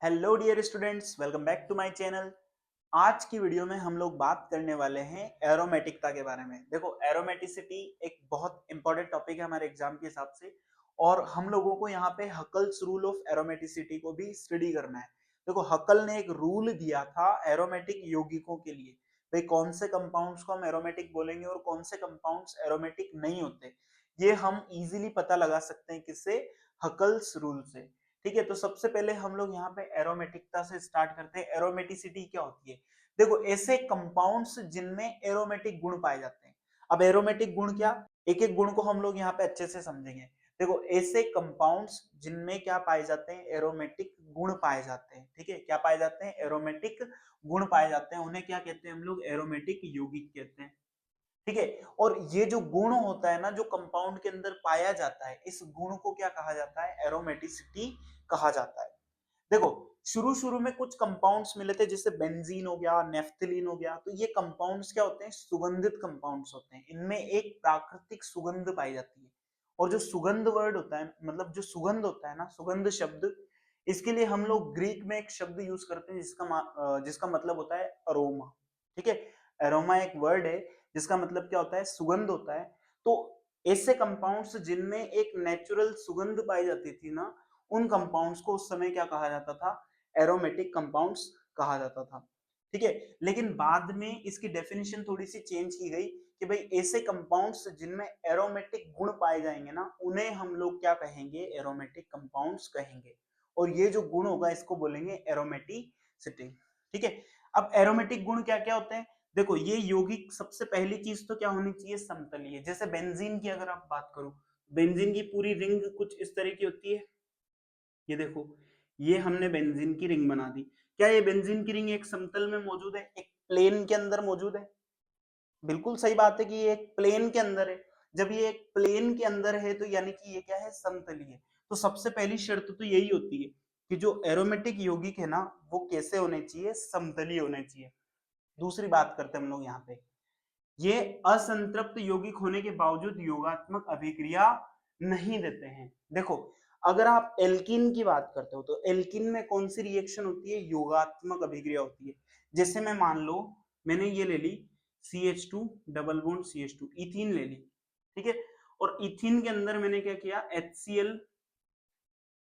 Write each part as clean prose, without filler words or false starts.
Hello dear students, welcome back to my channel. आज की video में हम लोग बात करने वाले हैं एरोमेटिकता के बारे में। देखो, एरोमेटिसिटी एक बहुत इंपॉर्टेंट टॉपिक है हमारे एग्जाम के हिसाब से, और हम लोगों को यहाँ पे हकल्स रूल ऑफ एरोमेटिसिटी को भी स्टडी करना है। देखो, हकल ने एक रूल दिया था एरोमेटिक यौगिकों के लिए, भाई कौन से कंपाउंड्स को हम एरोमेटिक बोलेंगे और कौन से कंपाउंड्स एरोमेटिक नहीं होते। ये हम इजीली पता लगा सकते हैं किससे? हकल्स रूल से। ठीक है, तो सबसे पहले हम लोग यहाँ पे एरोमेटिकता से स्टार्ट करते हैं। एरोमेटिसिटी क्या होती है? देखो, ऐसे कंपाउंड्स जिनमें एरोमेटिक गुण पाए जाते हैं। अब एरोमेटिक गुण क्या, एक एक गुण को हम लोग यहाँ पे अच्छे से समझेंगे। देखो, ऐसे कंपाउंड्स जिनमें क्या पाए जाते हैं? एरोमेटिक गुण पाए जाते हैं। ठीक है, क्या पाए जाते हैं? एरोमेटिक गुण पाए जाते हैं। उन्हें क्या कहते हैं हम लोग? एरोमेटिक यौगिक कहते हैं। ठीक है, और ये जो गुण होता है ना, जो कंपाउंड के अंदर पाया जाता है, इस गुण को क्या कहा जाता है? एरोमेटिसिटी कहा जाता है। देखो, शुरू शुरू में कुछ कंपाउंड्स मिले थे, जैसे बेंजीन हो गया, नेफ्थलीन हो गया। तो ये कंपाउंड्स क्या होते हैं? सुगंधित कंपाउंड्स होते हैं। इनमें एक प्राकृतिक सुगंध पाई जाती है। और जो सुगंध वर्ड होता है, मतलब जो सुगंध होता है ना, सुगंध शब्द, इसके लिए हम लोग ग्रीक में एक शब्द यूज करते हैं जिसका मतलब होता है अरोमा। ठीक है, अरोमा एक वर्ड है जिसका मतलब क्या होता है? सुगंध होता है। तो ऐसे कंपाउंड्स जिनमें एक नेचुरल सुगंध पाई जाती थी ना, उन कंपाउंड्स को उस समय क्या कहा जाता था? एरोमेटिक कंपाउंड्स कहा जाता था। ठीक है, लेकिन बाद में इसकी डेफिनेशन थोड़ी सी चेंज की गई कि भाई ऐसे कंपाउंड्स जिनमें एरोमेटिक गुण पाए जाएंगे ना, उन्हें हम लोग क्या कहेंगे? एरोमेटिक कंपाउंड्स कहेंगे। और ये जो गुण होगा इसको बोलेंगे एरोमेटिसिटी। ठीक है, अब एरोमेटिक गुण क्या क्या होते हैं? देखो, ये यौगिक सबसे पहली चीज तो क्या होनी चाहिए? समतलीय। जैसे बेंजीन की अगर आप बात करो, बेंजीन की पूरी रिंग कुछ इस तरह की होती है। ये देखो, ये हमने बेंजीन की रिंग बना दी। क्या ये बेंजीन की रिंग एक समतल में मौजूद है? एक प्लेन के अंदर मौजूद है? बिल्कुल सही बात है कि ये एक प्लेन के अंदर है। जब ये एक प्लेन के अंदर है तो यानी कि ये क्या है? समतलीय। तो सबसे पहली शर्त तो यही होती है कि जो एरोमेटिक यौगिक है ना, वो कैसे होने चाहिए? समतलीय होने चाहिए। दूसरी बात करते हैं हम लोग यहाँ पे, ये असंतृप्त यौगिक होने के बावजूद योगात्मक अभिक्रिया नहीं देते हैं। देखो, अगर आप एल्कीन की बात करते हो तो एल्कीन में कौन सी रिएक्शन होती है? योगात्मक अभिक्रिया होती है। जैसे मैं मान लो, मैंने ये ले ली CH2 double bond CH2, ethene ले ली। ठीक है, और इथीन के अंदर मैंने क्या किया? HCl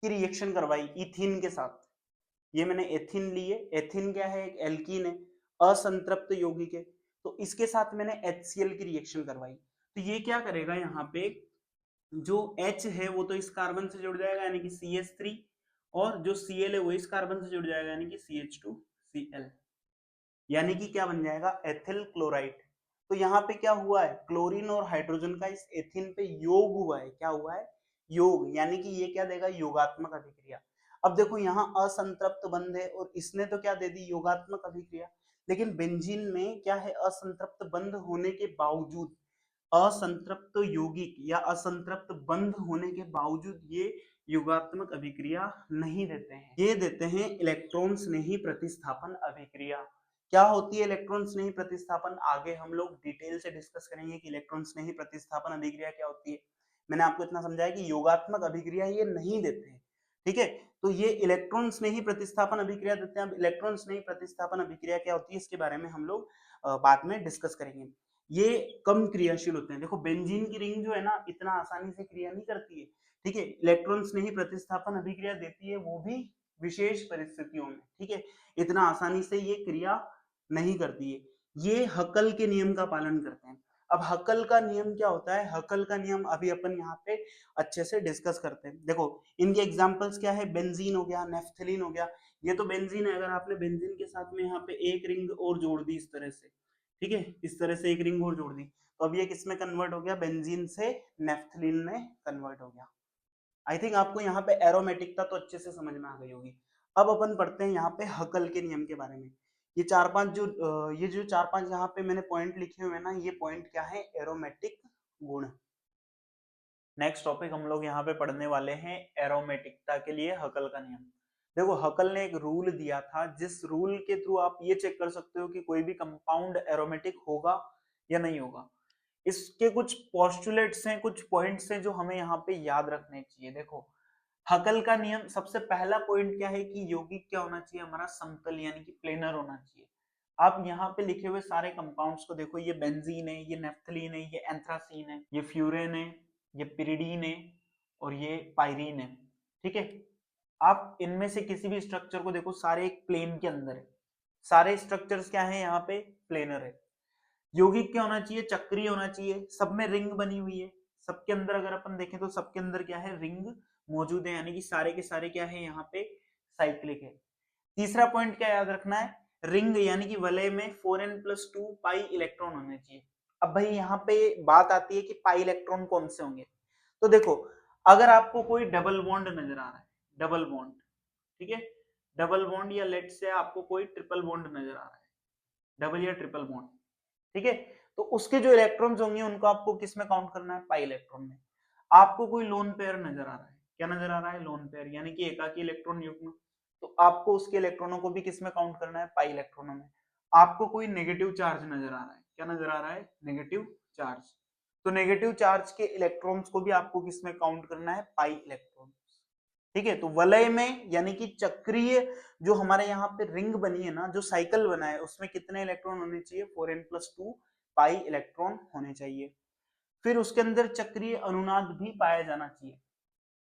की रिएक्शन करवाई इथीन के साथ। ये मैंने एथिन ली है। एथिन क्या है? एक एल्कीन है, असंतृप्त यौगिक है। तो इसके साथ मैंने HCl की रिएक्शन करवाई। तो ये क्या करेगा? यहाँ पे जो H है वो तो इस कार्बन से जुड़ जाएगा, यानी कि CH3, और जो Cl है वो इस कार्बन से जुड़ जाएगा, यानी कि CH2Cl। यानी कि क्या बन जाएगा? Ethyl chloride. तो यहाँ पे क्या हुआ है? क्लोरीन और हाइड्रोजन का इस एथिन पे योग हुआ है। क्या हुआ है? योग। यानी कि ये क्या देगा? योगात्मक अभिक्रिया। अब देखो, यहाँ असंतृप्त बंध है और इसने तो क्या दे दी? योगात्मक अभिक्रिया। लेकिन बेंजीन में क्या है? असंतृप्त बंध होने के बावजूद, असंतृप्त यौगिक या असंतृप्त बंध होने के बावजूद ये योगात्मक अभिक्रिया नहीं देते हैं। ये देते हैं इलेक्ट्रॉन स्नेही प्रतिस्थापन अभिक्रिया। क्या होती है इलेक्ट्रॉन स्नेही प्रतिस्थापन? आगे हम लोग डिटेल से डिस्कस करेंगे कि इलेक्ट्रॉन स्नेही प्रतिस्थापन अभिक्रिया क्या होती है। मैंने आपको इतना समझाया कि योगात्मक अभिक्रिया ये नहीं देते हैं। ठीक है, तो ये इलेक्ट्रॉन स्नेही प्रतिस्थापन अभिक्रिया देते हैं। अब इलेक्ट्रॉन स्नेही प्रतिस्थापन अभिक्रिया क्या होती है, इसके बारे में हम लोग बाद में डिस्कस करेंगे। ये कम क्रियाशील होते हैं। देखो, बेंजीन की रिंग जो है ना, इतना आसानी से क्रिया नहीं करती है। ठीक है, इलेक्ट्रॉन स्नेही प्रतिस्थापन अभिक्रिया देती है, वो भी विशेष परिस्थितियों में। ठीक है, इतना आसानी से ये क्रिया नहीं करती है। ये हकल के नियम का पालन करते हैं। अब हकल का नियम क्या होता है? हकल का नियम अभी अपन यहाँ पे अच्छे से डिस्कस करते हैं। देखो, इनके एग्जांपल्स क्या है? बेंजीन हो गया, नेफ्थलीन हो गया। ये तो बेंजीन है। अगर आपने बेंजीन के साथ में यहाँ पे एक रिंग और जोड़ दी इस तरह से, ठीक है, इस तरह से एक रिंग और जोड़ दी, तो अब ये किस में कन्वर्ट हो गया? बेंजीन से नेफ्थलीन में कन्वर्ट हो गया। आई थिंक आपको यहाँ पे एरोमेटिकता तो अच्छे से समझ में आ गई होगी। अब अपन पढ़ते हैं यहाँ पे हकल के नियम के बारे में। ये जो चार पांच यहाँ पे मैंने पॉइंट लिखे हुए हैं ना, ये पॉइंट क्या है? एरोमेटिक गुण। नेक्स्ट टॉपिक हम लोग यहाँ पे पढ़ने वाले हैं एरोमेटिकता के लिए हकल का नियम। देखो, हकल ने एक रूल दिया था, जिस रूल के थ्रू आप ये चेक कर सकते हो कि कोई भी कंपाउंड एरोमेटिक होगा या नहीं होगा। इसके कुछ पोस्टुलेट्स हैं, कुछ पॉइंट्स हैं जो हमें यहाँ पे याद रखने चाहिए। देखो, हकल का नियम, सबसे पहला पॉइंट क्या है कि यौगिक क्या होना चाहिए हमारा, समतल यानी कि प्लेनर होना चाहिए। आप यहाँ पे लिखे हुए सारे कंपाउंड्स को देखो, ये बेंजीन है, ये नेफ्थलीन है, ये एंथ्रासीन है, ये फ्यूरेन है, ये पिरिडीन है और ये पायरीन है। ठीक है, आप इनमें से किसी भी स्ट्रक्चर को देखो, सारे एक प्लेन के अंदर है, सारे स्ट्रक्चर्स क्या है यहाँ पे, प्लेनर है। यौगिक क्या होना चाहिए, चक्रीय होना चाहिए, सब में रिंग बनी हुई है, सबके अंदर अगर अपन देखें तो सबके अंदर क्या है, रिंग मौजूद है, यानी कि सारे के सारे क्या है यहाँ पे, साइक्लिक है। तीसरा पॉइंट क्या याद रखना है, रिंग यानी कि वलय में 4n+2 पाई इलेक्ट्रॉन होने चाहिए। अब भाई यहाँ पे बात आती है कि पाई इलेक्ट्रॉन कौन से होंगे, तो देखो अगर आपको कोई डबल बॉन्ड नजर आ रहा है, डबल बॉन्ड, ठीक है, डबल बॉन्ड या लेट से आपको कोई ट्रिपल बॉन्ड नजर आ रहा है, डबल या ट्रिपल बॉन्ड, ठीक है, तो उसके जो इलेक्ट्रॉन्स होंगे उनको आपको किस में काउंट करना है, पाई इलेक्ट्रॉन में। आपको कोई लोन पेयर नजर आ रहा है, क्या नजर आ रहा है, लोन पेयर यानी कि एकाकी इलेक्ट्रॉन युग्म, तो आपको उसके इलेक्ट्रॉनों को भी किस में काउंट करना है, पाई इलेक्ट्रॉनों में। आपको कोई नेगेटिव चार्ज नजर आ रहा है, क्या नजर आ रहा है, नेगेटिव चार्ज, तो नेगेटिव चार्ज के इलेक्ट्रॉन्स को भी आपको किस में काउंट करना है, पाई इलेक्ट्रॉन। ठीक है, तो वलय में यानी कि चक्रीय जो हमारे यहाँ पे रिंग बनी है ना, जो साइकिल बना है, उसमें कितने इलेक्ट्रॉन होने चाहिए, 4n+2 पाई इलेक्ट्रॉन होने चाहिए। फिर उसके अंदर चक्रीय अनुनाद भी पाया जाना चाहिए।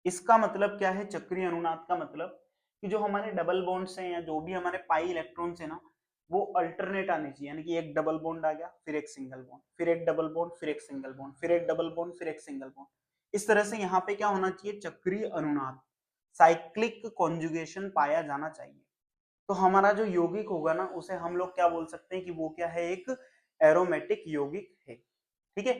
इसका मतलब क्या है, चक्रीय अनुनाद का मतलब कि जो हमारे डबल बॉन्ड्स हैं या जो भी हमारे पाई इलेक्ट्रॉन्स हैं ना, वो अल्टरनेट आने चाहिए, यानी कि एक डबल बॉन्ड आ गया, फिर एक सिंगल बॉन्ड, फिर एक डबल बॉन्ड, फिर एक सिंगल बॉन्ड, फिर एक डबल बॉन्ड, फिर एक सिंगल बॉन्ड। इस तरह से यहाँ पे क्या होना चाहिए, चक्रीय अनुनाद, साइक्लिक कॉन्जुगेशन पाया जाना चाहिए। तो हमारा जो यौगिक होगा ना, उसे हम लोग क्या बोल सकते हैं कि वो क्या है, एक एरोमेटिक यौगिक है। ठीक है,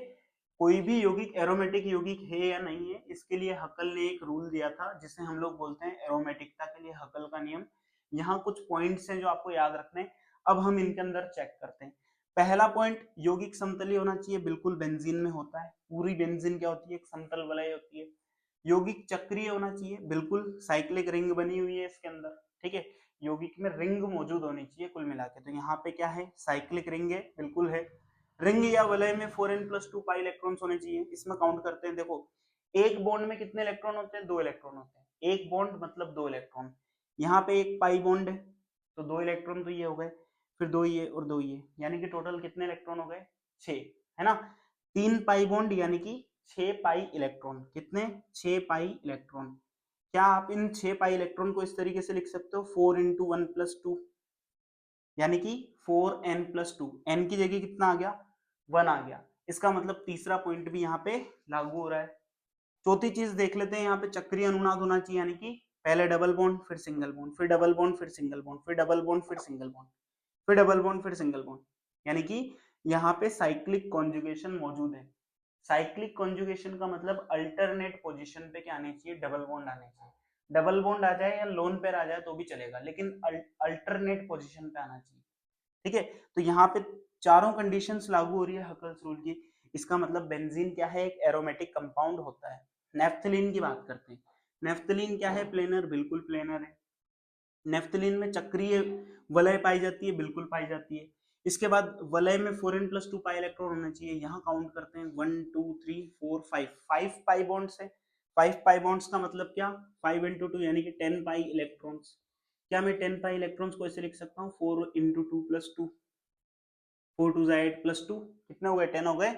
कोई भी यौगिक एरोमेटिक यौगिक है या नहीं है, इसके लिए हकल ने एक रूल दिया था जिसे हम लोग बोलते हैं एरोमेटिकता के लिए हकल का नियम। यहाँ कुछ पॉइंट्स हैं जो आपको याद रखने हैं, अब हम इनके अंदर चेक करते हैं। पहला पॉइंट, यौगिक समतलीय होना चाहिए, बिल्कुल बेंजीन में होता है, पूरी बेंजीन क्या होती है, एक समतल वलय होती है। यौगिक चक्रीय होना चाहिए, बिल्कुल साइक्लिक रिंग बनी हुई है इसके अंदर, ठीक है, यौगिक में रिंग मौजूद होनी चाहिए कुल मिला के, तो यहाँ पे क्या है, साइक्लिक रिंग है, बिल्कुल है। रिंग या वलय में 4n+2 पाई इलेक्ट्रॉन्स होने चाहिए, इसमें काउंट करते हैं, देखो एक बॉन्ड में कितने इलेक्ट्रॉन होते हैं, 2 इलेक्ट्रॉन होते हैं, एक बॉन्ड मतलब 2 इलेक्ट्रॉन, यहाँ पे एक पाई बॉन्ड है तो 2 इलेक्ट्रॉन तो ये हो गए, फिर 2 ये और 2 ये, यानी कि टोटल कितने इलेक्ट्रॉन हो गए, 6, है ना। 3 पाई बॉन्ड यानी कि 6 पाई इलेक्ट्रॉन, कितने, 6 पाई इलेक्ट्रॉन। क्या आप इन 6 पाई इलेक्ट्रॉन को इस तरीके से लिख सकते हो, 4 × 1+2, यानी कि 4n+2, n की जगह कितना आ गया, 1 आ गया। इसका मतलब तीसरा पॉइंट भी यहाँ पे लागू हो रहा है। चौथी चीज देख लेते हैं, यहाँ पे चक्रीय अनुनाद होना चाहिए, यानी कि पहले डबल बॉन्ड, फिर सिंगल बॉन्ड, फिर डबल बॉन्ड, फिर सिंगल बॉन्ड, फिर डबल बॉन्ड, फिर सिंगल बॉन्ड, फिर डबल बॉन्ड, फिर सिंगल बॉन्ड, यानी कि यहाँ पे साइक्लिक कॉन्जुगेशन मौजूद है। साइक्लिक कॉन्जुगेशन का मतलब अल्टरनेट पोजीशन पे क्या आने चाहिए, डबल बॉन्ड आने चाहिए। डबल बॉन्ड आ जाए या लोन पेयर आ जाए तो भी चलेगा, लेकिन अल्टरनेट पोजीशन पे आना चाहिए। ठीक है, तो यहाँ पे चारों कंडीशंस लागू हो रही है हकल्स रूल की। इसका मतलब बेंजीन क्या है, एक एरोमेटिक कंपाउंड होता है। नेफ्थलीन की बात करते हैं, नेफ्थलीन क्या है, प्लेनर, बिल्कुल प्लेनर है। नेफ्थलीन में चक्रीय वलय पाई जाती है, बिल्कुल पाई जाती है। इसके बाद वलय में 4n+2 पाई इलेक्ट्रॉन होना चाहिए, यहाँ काउंट करते हैं 1 2 3 4 5, 5 पाई बॉन्ड्स है। 5 पाई बॉन्ड्स का मतलब क्या, 5 × 2 यानी कि 10 पाई इलेक्ट्रॉन्स। क्या मैं 10 पाई इलेक्ट्रॉन्स को ऐसे लिख सकता हूँ, 4 × 2 + 2, 4 2 8 +2, कितने हो गए, 10 हो गए।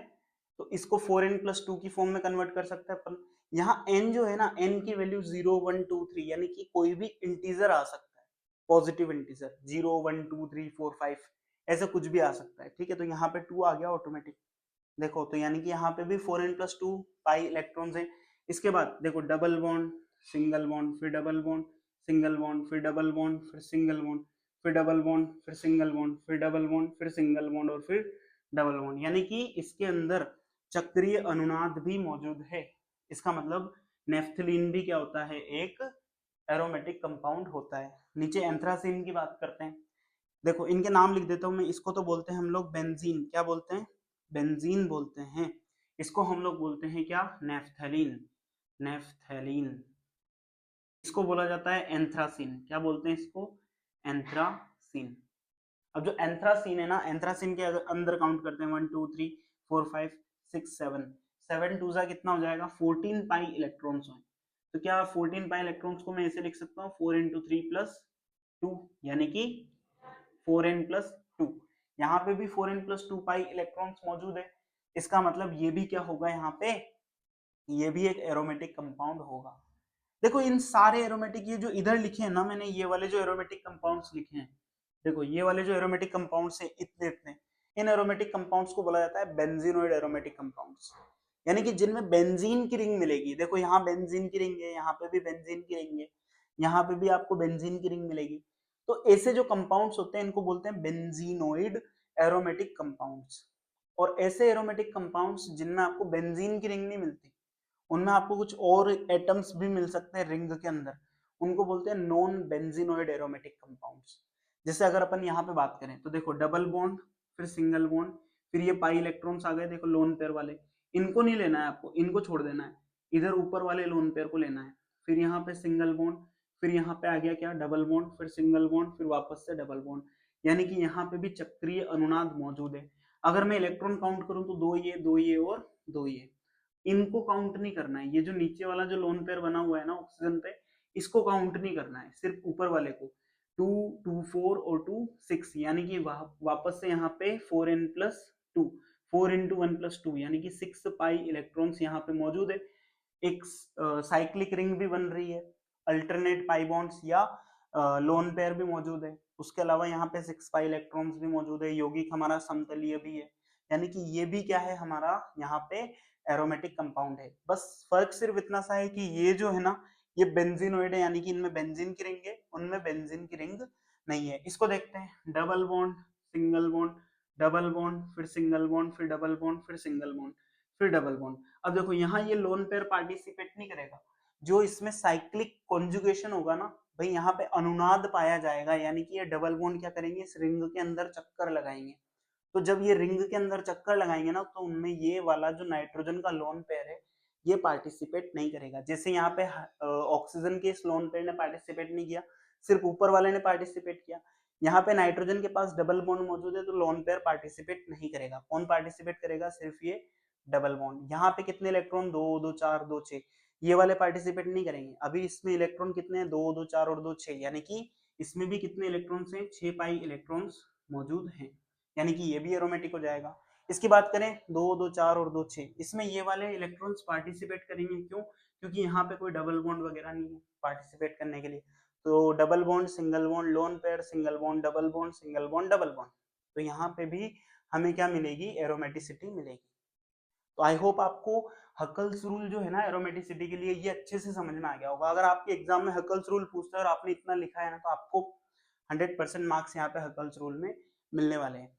तो इसको 4n+2 की फॉर्म में कन्वर्ट कर सकते हैं अपन। यहाँ n जो है ना, n की वैल्यू 0 1 2 3, यानी कि कोई भी इंटीजर आ सकता है, पॉजिटिव इंटीजर, 0 1 2 3 4 5 ऐसा कुछ भी आ सकता है। ठीक है, तो यहाँ पे 2 आ गया ऑटोमेटिक। देखो तो यानी कि यहाँ पे भी 4n+2 पाई इलेक्ट्रॉन्स हैं। इसके बाद देखो डबल बॉन्ड, सिंगल बॉन्ड, फिर डबल बॉन्ड, सिंगल बॉन्ड, फिर डबल बॉन्ड, फिर सिंगल बॉन्ड, फिर डबल बॉन्ड, फिर सिंगल बॉन्ड, फिर डबल बॉन्ड, फिर सिंगल बॉन्ड और फिर डबल बॉन्ड, यानी कि इसके अंदर चक्रीय अनुनाद भी मौजूद है। इसका मतलब नेफ्थलीन भी क्या होता है, एक एरोमेटिक कंपाउंड होता है। नीचे एंथ्रासीन की बात करते हैं, देखो इनके नाम लिख देता हूं मैं। इसको तो बोलते हैं हम लोग बेंजीन, क्या बोलते हैं, बेंजीन बोलते हैं। इसको हम लोग बोलते हैं क्या, नेफ्थलीन, नेफ्थलीन। इसको बोला जाता है एंथ्रासीन, क्या बोलते हैं इसको, एंथ्रासीन। अब जो एंथ्रासीन है ना, एंथ्रासीन के अंदर काउंट करते हैं 1 2 3 4 5 6 7, 7 2 कितना हो जाएगा, 14 पाई इलेक्ट्रॉन्स हैं। तो क्या 14 पाई इलेक्ट्रॉन्स को मैं ऐसे लिख सकता हूँ 4 इंटू 3 प्लस 2 यानी कि 4n प्लस 2। यहाँ पे भी 4n प्लस 2 पाई इलेक्ट्रॉन्स मौजूद है। इसका मतलब ये भी क्या होगा, यहाँ पे ये भी एक एरोमेटिक कंपाउंड होगा। देखो इन सारे एरोमेटिक, ये जो इधर लिखे हैं ना मैंने, ये वाले जो एरोमेटिक कंपाउंड्स लिखे हैं, देखो ये वाले जो एरोमेटिक कंपाउंड्स हैं इतने इतने, इन एरोमेटिक कंपाउंड्स को बोला जाता है बेंजीनोइड एरोमेटिक कंपाउंड्स, यानी कि जिनमें बेंजीन की रिंग मिलेगी। देखो यहाँ बेंजीन की रिंग है, यहाँ पे भी बेंजीन की रिंग है, यहाँ पे भी आपको बेंजीन की रिंग मिलेगी। तो ऐसे जो कंपाउंड्स होते हैं इनको बोलते हैं बेंजीनोइड एरोमेटिक कंपाउंड्स। और ऐसे एरोमेटिक कंपाउंड्स जिनमें आपको बेंजीन की रिंग नहीं मिलती, उनमें आपको कुछ और एटम्स भी मिल सकते हैं रिंग के अंदर, उनको बोलते हैं नॉन बेंजीनोइड एरोमेटिक कंपाउंड्स। जैसे अगर अपन यहाँ पे बात करें तो देखो डबल बॉन्ड, फिर सिंगल बॉन्ड, फिर ये पाई इलेक्ट्रॉन्स आ गए, देखो लोन पेयर वाले, इनको नहीं लेना है आपको, इनको छोड़ देना है, इधर ऊपर वाले लोन पेयर को लेना है। फिर यहाँ पे सिंगल बॉन्ड, फिर यहाँ पे आ गया क्या, डबल बॉन्ड, फिर सिंगल बॉन्ड, फिर वापस से डबल बॉन्ड, यानी कि यहाँ पे भी चक्रीय अनुनाद मौजूद है। अगर मैं इलेक्ट्रॉन काउंट करूं तो दो ये और दो ये, इनको काउंट नहीं करना है। ये जो नीचे वाला जो लोन पेयर बना हुआ है ना ऑक्सीजन पे, इसको काउंट नहीं करना है, सिर्फ ऊपर वाले को 2 2 4 और 2 6, यानी कि वापस से यहाँ पे 4n प्लस 2, 4 इंटू 1 प्लस 2 यानी कि 6 पाई इलेक्ट्रॉन्स यहाँ पे मौजूद है। एक साइक्लिक रिंग भी बन रही है, अल्टरनेट पाई बॉन्ड्स या लोन पेयर भी मौजूद है। उसके अलावा यहाँ पे 6 पाई इलेक्ट्रॉन्स भी मौजूद है, यौगिक हमारा समतलीय भी है, यानी कि ये भी क्या है हमारा यहाँ पे एरोमेटिक कंपाउंड है। बस फर्क सिर्फ इतना सा है कि ये जो है ना, ये बेंजीनोइड है, यानी कि इनमें बेंजीन की रिंग है, उनमें बेंजीन की रिंग नहीं है। इसको देखते हैं, double bond, single bond, double bond, फिर सिंगल बॉन्ड, फिर डबल बॉन्ड, फिर सिंगल बॉन्ड, फिर डबल बॉन्ड। अब देखो यहाँ ये लोन पेयर पार्टिसिपेट नहीं करेगा, जो इसमें साइक्लिक कॉन्जुगेशन होगा ना भाई, यहाँ पे अनुनाद पाया जाएगा, यानी कि ये डबल बॉन्ड क्या करेंगे, इस रिंग के अंदर चक्कर लगाएंगे। तो जब ये रिंग के अंदर चक्कर लगाएंगे ना, तो उनमें ये वाला जो नाइट्रोजन का लोन पेयर है ये पार्टिसिपेट नहीं करेगा। जैसे यहाँ पे ऑक्सीजन के इस लोन पेयर ने पार्टिसिपेट नहीं किया, सिर्फ ऊपर वाले ने पार्टिसिपेट किया। यहाँ पे नाइट्रोजन के पास डबल बॉन्ड मौजूद है, तो लोन पेयर पार्टिसिपेट नहीं करेगा। कौन पार्टिसिपेट करेगा, सिर्फ ये डबल बॉन्ड। यहाँ पे कितने इलेक्ट्रॉन, 2 2 4 2 6, ये वाले पार्टिसिपेट नहीं करेंगे। अभी इसमें इलेक्ट्रॉन कितने हैं, 2 2 4 और 2 6, यानी कि इसमें भी कितने इलेक्ट्रॉन्स हैं, 6 पाई इलेक्ट्रॉन्स मौजूद हैं, यानी कि ये भी एरोमेटिक हो जाएगा। इसकी बात करें 2 2 4 और 2 6, इसमें ये वाले इलेक्ट्रॉन्स पार्टिसिपेट करेंगे, क्यों, क्योंकि यहाँ पे कोई डबल बॉन्ड वगैरह नहीं है पार्टिसिपेट करने के लिए। तो double bond, single bond, lone pair, single bond, double bond, single bond, double bond, तो यहाँ पे भी हमें क्या मिलेगी, एरोमेटिसिटी मिलेगी। तो आई होप आपको हकल्स रूल जो है ना एरोमेटिसिटी के लिए, ये अच्छे से समझ में आ गया होगा। अगर आपके एग्जाम में हकल्स रूल पूछते हैं और आपने इतना लिखा है ना, तो आपको 100% मार्क्स यहाँ पे हकल्स रूल में मिलने वाले हैं।